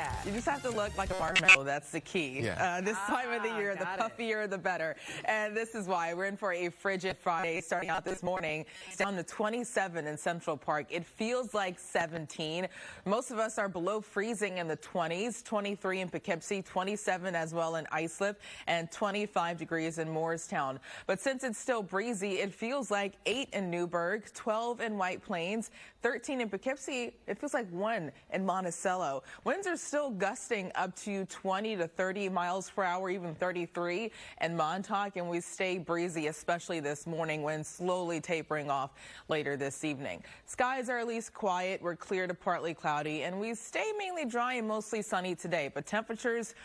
that. You just have to look like a marshmallow. That's the key. Yeah. This time of the year, the puffier, the better. And this is why we're in for a frigid Friday starting out this morning. It's down to 27 in Central Park. It feels like 17. Most of us are below freezing in the 20s, 23 in Poughkeepsie, 27 as well in Islip, and 25 degrees in Morristown. But since it's still breezy, it feels like 8 in Newburgh, 12 in White Plains, 13 in Poughkeepsie. It feels like 1 in Monticello. Winds are still gusting up to 20 to 30 miles per hour, even 33 in Montauk, and we stay breezy, especially this morning, winds slowly tapering off later this evening. Skies are at least quiet. We're clear to partly cloudy, and we stay mainly dry and mostly sunny today, but temperatures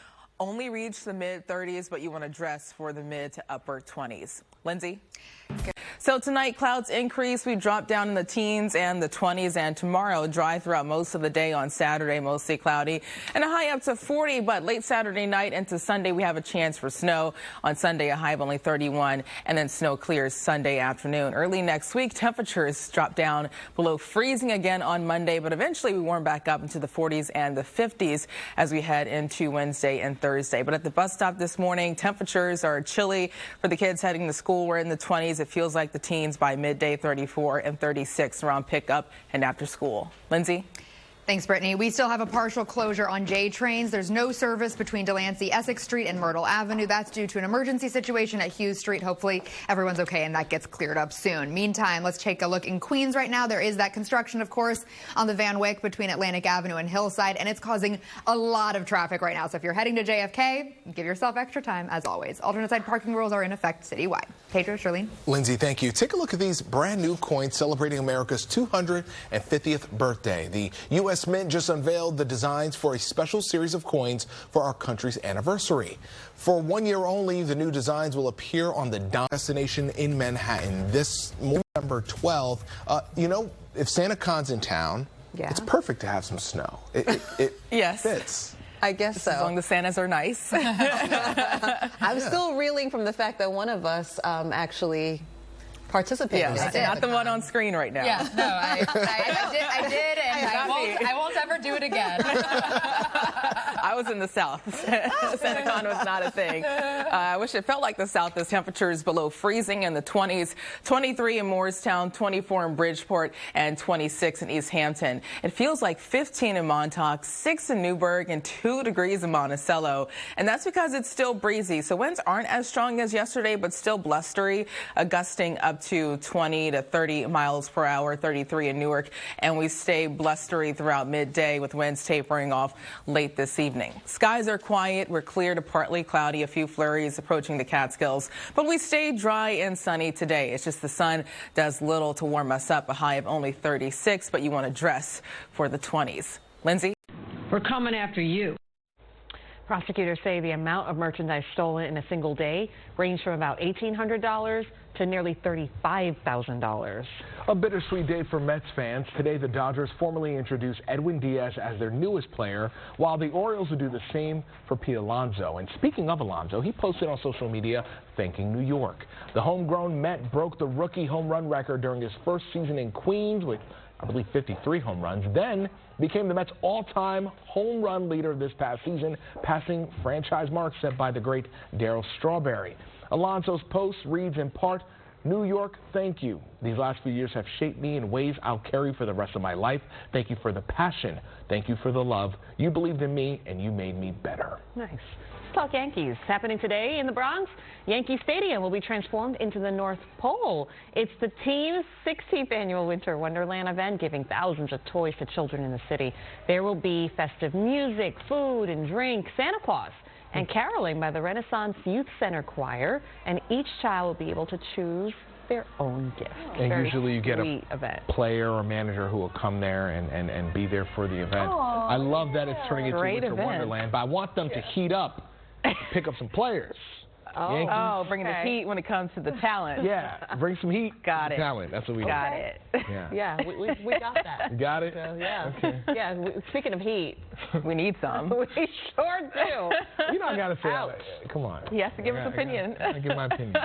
only reach the mid-30s, but you want to dress for the mid to upper 20s. Lindsay? So tonight, clouds increase. We drop down in the teens and the 20s, and tomorrow, dry throughout most of the day. On Saturday, mostly cloudy, and a high up to 40, but late Saturday night into Sunday, we have a chance for snow. On Sunday, a high of only 31, and then snow clears Sunday afternoon. Early next week, temperatures drop down below freezing again on Monday, but eventually we warm back up into the 40s and the 50s as we head into Wednesday and Thursday. But at the bus stop this morning, temperatures are chilly for the kids heading to school. We're in the 20s. It feels like the teens by midday, 34 and 36 around pickup and after school. Lindsay? Thanks, Brittany. We still have a partial closure on J trains. There's no service between Delancey, Essex Street, and Myrtle Avenue. That's due to an emergency situation at Hughes Street. Hopefully everyone's okay and that gets cleared up soon. Meantime, let's take a look in Queens right now. There is that construction, of course, on the Van Wyck between Atlantic Avenue and Hillside, and it's causing a lot of traffic right now. So if you're heading to JFK, give yourself extra time, as always. Alternate side parking rules are in effect citywide. Pedro, Charlene? Lindsay, thank you. Take a look at these brand new coins celebrating America's 250th birthday. The U.S. Mint just unveiled the designs for a special series of coins for our country's anniversary. For 1 year only, the new designs will appear on the destination in Manhattan this November 12th. You know, if Santa Con's in town, it's perfect to have some snow. It yes. fits. I guess so. As long as the Santas are nice. I'm still reeling from the fact that one of us actually participated. Yes, not the one on screen right now. Yeah, no, I did, and I won't ever do it again. I was in the South. Santa Con was not a thing. I wish it felt like the South. The temperatures below freezing in the 20s, 23 in Morristown, 24 in Bridgeport, and 26 in East Hampton. It feels like 15 in Montauk, 6 in Newburgh, and 2 degrees in Monticello. And that's because it's still breezy. So winds aren't as strong as yesterday, but still blustery, gusting up to 20 to 30 miles per hour, 33 in Newark. And we stay blustery throughout midday with winds tapering off late this evening. Skies are quiet. We're clear to partly cloudy, a few flurries approaching the Catskills, but we stay dry and sunny today. It's just the sun does little to warm us up, a high of only 36, but you want to dress for the 20s. Lindsay? We're coming after you. Prosecutors say the amount of merchandise stolen in a single day ranged from about $1,800 to nearly $35,000. A bittersweet day for Mets fans. Today, the Dodgers formally introduced Edwin Diaz as their newest player, while the Orioles will do the same for Pete Alonso. And speaking of Alonso, he posted on social media thanking New York. The homegrown Met broke the rookie home run record during his first season in Queens with, I believe, 53 home runs, then became the Mets' all-time home run leader this past season, passing franchise marks set by the great Darryl Strawberry. Alonso's post reads in part, "New York, thank you. These last few years have shaped me in ways I'll carry for the rest of my life. Thank you for the passion. Thank you for the love. You believed in me, and you made me better." Nice. Let's talk Yankees. Happening today in the Bronx, Yankee Stadium will be transformed into the North Pole. It's the team's 16th annual Winter Wonderland event, giving thousands of toys to children in the city. There will be festive music, food and drink, Santa Claus, and caroling by the Renaissance Youth Center Choir, and each child will be able to choose their own gift. And usually you get a event. player or manager who will come there and be there for the event. Aww, I love that it's turning into great Winter event. Wonderland, but I want them to heat up, pick up some players. Yankees. Oh, bringing the heat when it comes to the talent. Yeah, bring some heat. Got it. Talent. That's what we Got do. it. Yeah, we got that. You got it? So, yeah. Okay. Yeah, speaking of heat, We need some. we sure do. You don't got to say all that. Come on. He has to give his opinion. I give my opinion.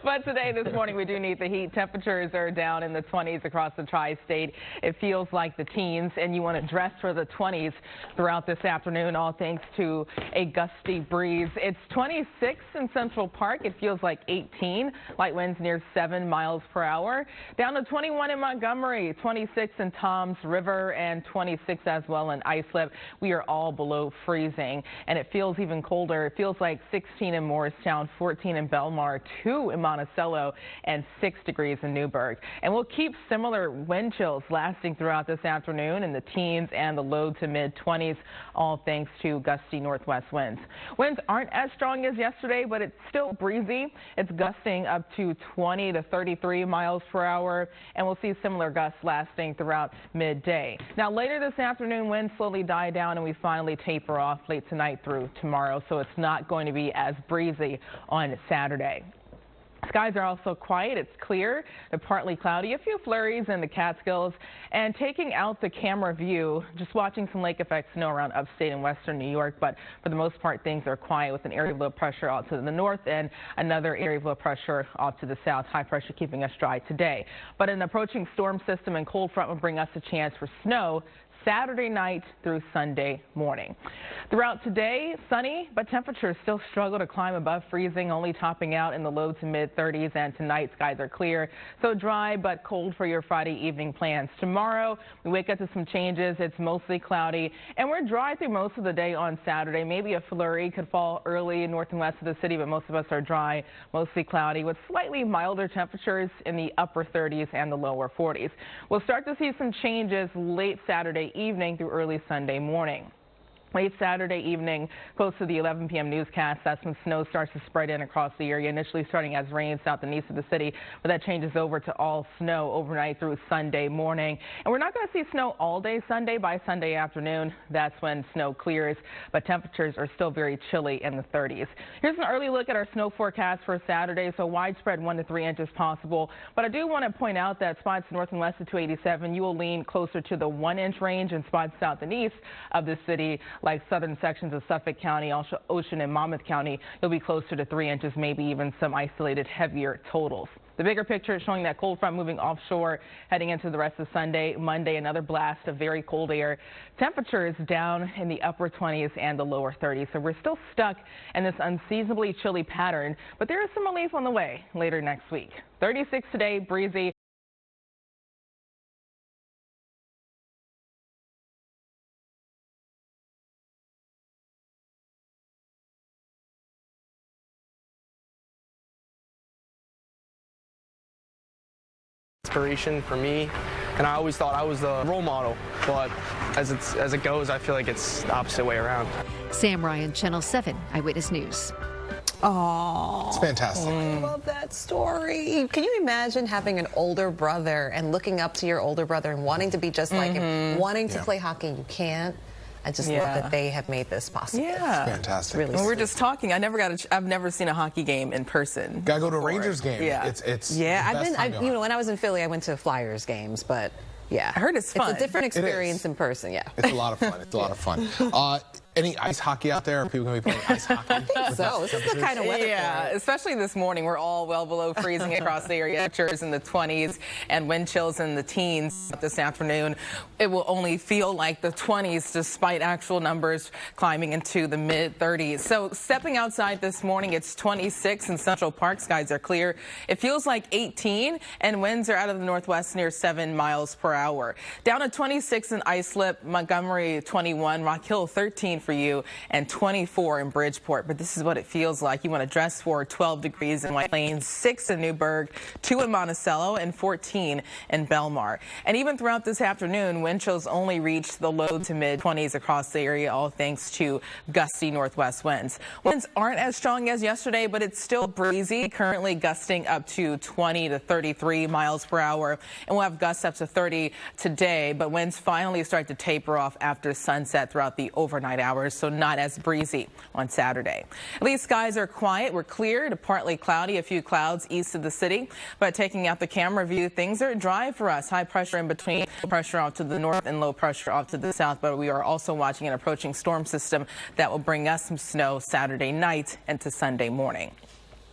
But today, this morning, we do need the heat. Temperatures are down in the 20s across the tri-state. It feels like the teens, and you want to dress for the 20s throughout this afternoon, all thanks to a gusty breeze. It's 26 in Central Park. It feels like 18. Light winds near 7 miles per hour. Down to 21 in Montgomery, 26 in Toms River, and 26 as well in Islip. We are all below freezing, and it feels even colder. It feels like 16 in Morristown, 14 in Belmar, 2 in Monticello, and 6 degrees in Newburgh. And we'll keep similar wind chills lasting throughout this afternoon in the teens and the low to mid-20s, all thanks to gusty northwest winds. Winds aren't as strong as yesterday, but it's still breezy. It's gusting up to 20 to 33 miles per hour, and we'll see similar gusts lasting throughout midday. Now, later this afternoon, winds slowly die down, and we finally taper off late tonight through tomorrow, so it's not going to be as breezy on Saturday. Skies are also quiet. It's clear, partly cloudy, a few flurries in the Catskills, and taking out the camera view, just watching some lake effect snow around upstate and western New York, but for the most part, things are quiet with an area of low pressure out to the north and another area of low pressure off to the south. High pressure keeping us dry today. But an approaching storm system and cold front will bring us a chance for snow Saturday night through Sunday morning. Throughout today, sunny, but temperatures still struggle to climb above freezing, only topping out in the low to mid 30s. And tonight, skies are clear, so dry but cold for your Friday evening plans. Tomorrow, we wake up to some changes. It's mostly cloudy, and we're dry through most of the day on Saturday. Maybe a flurry could fall early north and west of the city, but most of us are dry, mostly cloudy, with slightly milder temperatures in the upper 30s and the lower 40s. We'll start to see some changes late Saturday evening through early Sunday morning. Late Saturday evening, close to the 11 p.m. newscast, that's when snow starts to spread in across the area, initially starting as rain south and east of the city, but that changes over to all snow overnight through Sunday morning. And we're not going to see snow all day Sunday. By Sunday afternoon, that's when snow clears, but temperatures are still very chilly in the 30s. Here's an early look at our snow forecast for Saturday, so widespread 1 to 3 inches possible. But I do want to point out that spots north and west of 287, you will lean closer to the 1-inch range, and spots south and east of the city, like southern sections of Suffolk County, also Ocean and Monmouth County, you'll be closer to 3 inches, maybe even some isolated heavier totals. The bigger picture is showing that cold front moving offshore, heading into the rest of Sunday. Monday, another blast of very cold air. Temperatures down in the upper 20s and the lower 30s. So we're still stuck in this unseasonably chilly pattern, but there is some relief on the way later next week. 36 today, breezy. Inspiration for me, and I always thought I was the role model, but as it goes, I feel like it's the opposite way around. Sam Ryan, Channel 7 Eyewitness News. Oh, it's fantastic. I love that story. Can you imagine having an older brother and looking up to your older brother and wanting to be just like him, wanting to play hockey and you can't? I just love that they have made this possible. Yeah, it's fantastic. Really, we're just talking. I've never seen a hockey game in person. Gotta go to a Rangers game. Yeah, it's you know, when I was in Philly, I went to Flyers games, but yeah, I heard it's fun. It's a different experience in person. Yeah, it's a lot of fun. It's a lot of fun. Any ice hockey out there? Are people going to be playing ice hockey? I think so. This is the kind of weather. Yeah, especially this morning. We're all well below freezing across the area. Temperatures in the 20s and wind chills in the teens this afternoon. It will only feel like the 20s despite actual numbers climbing into the mid-30s. So stepping outside this morning, it's 26 in Central Park. Skies are clear. It feels like 18, and winds are out of the northwest near 7 miles per hour. Down to 26 in Islip, Montgomery 21, Rock Hill 13 for you, and 24 in Bridgeport. But this is what it feels like. You want to dress for 12 degrees in White Plains, 6 in Newburgh, 2 in Monticello, and 14 in Belmar. And even throughout this afternoon, wind chills only reached the low to mid 20s across the area, all thanks to gusty northwest winds. Winds aren't as strong as yesterday, but it's still breezy, currently gusting up to 20 to 33 miles per hour. And we'll have gusts up to 30 today, but winds finally start to taper off after sunset throughout the overnight hours. hours, so not as breezy on Saturday. At least skies are quiet. We're clear to partly cloudy, a few clouds east of the city. But taking out the camera view, things are dry for us. High pressure in between, pressure off to the north and low pressure off to the south. But we are also watching an approaching storm system that will bring us some snow Saturday night into Sunday morning.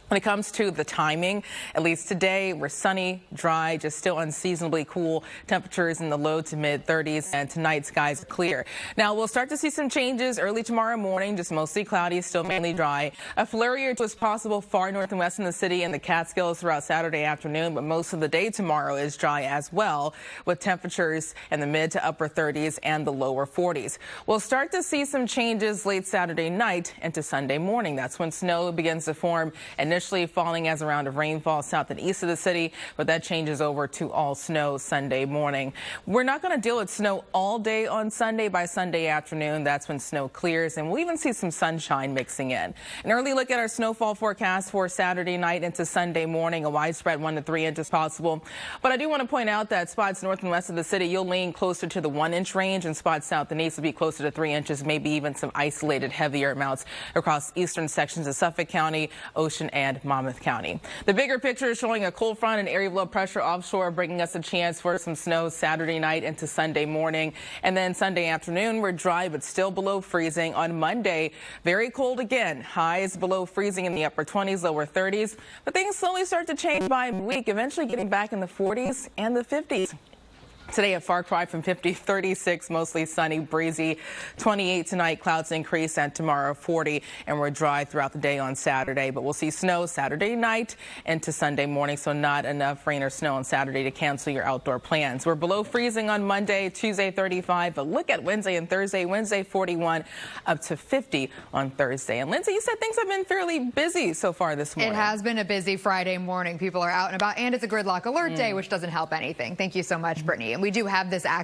When it comes to the timing, at least today, we're sunny, dry, just still unseasonably cool. Temperatures in the low to mid 30s, and tonight skies are clear. Now, we'll start to see some changes early tomorrow morning, just mostly cloudy, still mainly dry. A flurry or two is possible far north and west in the city and the Catskills throughout Saturday afternoon, but most of the day tomorrow is dry as well, with temperatures in the mid to upper 30s and the lower 40s. We'll start to see some changes late Saturday night into Sunday morning. That's when snow begins to form, initially falling as a round of rainfall south and east of the city, but that changes over to all snow Sunday morning. We're not going to deal with snow all day on Sunday. By Sunday afternoon, that's when snow clears, and we'll even see some sunshine mixing in. An early look at our snowfall forecast for Saturday night into Sunday morning, a widespread 1 to 3 inches possible. But I do want to point out that spots north and west of the city, you'll lean closer to the 1 inch range, and spots south and east will be closer to 3 inches, maybe even some isolated heavier amounts across eastern sections of Suffolk County, Ocean, and Monmouth County. The bigger picture is showing a cold front and area of low pressure offshore, bringing us a chance for some snow Saturday night into Sunday morning. And then Sunday afternoon, we're dry but still below freezing. On Monday, very cold again. Highs below freezing in the upper 20s, lower 30s. But things slowly start to change by week, eventually getting back in the 40s and the 50s. Today, a far cry from 50, 36, mostly sunny, breezy. 28 tonight, clouds increase, and tomorrow 40, and we're dry throughout the day on Saturday. But we'll see snow Saturday night into Sunday morning, so not enough rain or snow on Saturday to cancel your outdoor plans. We're below freezing on Monday, Tuesday 35, but look at Wednesday and Thursday. Wednesday 41, up to 50 on Thursday. And Lindsay, you said things have been fairly busy so far this morning. It has been a busy Friday morning. People are out and about, and it's a gridlock alert day, which doesn't help anything. Thank you so much, Brittany. And we do have this accident.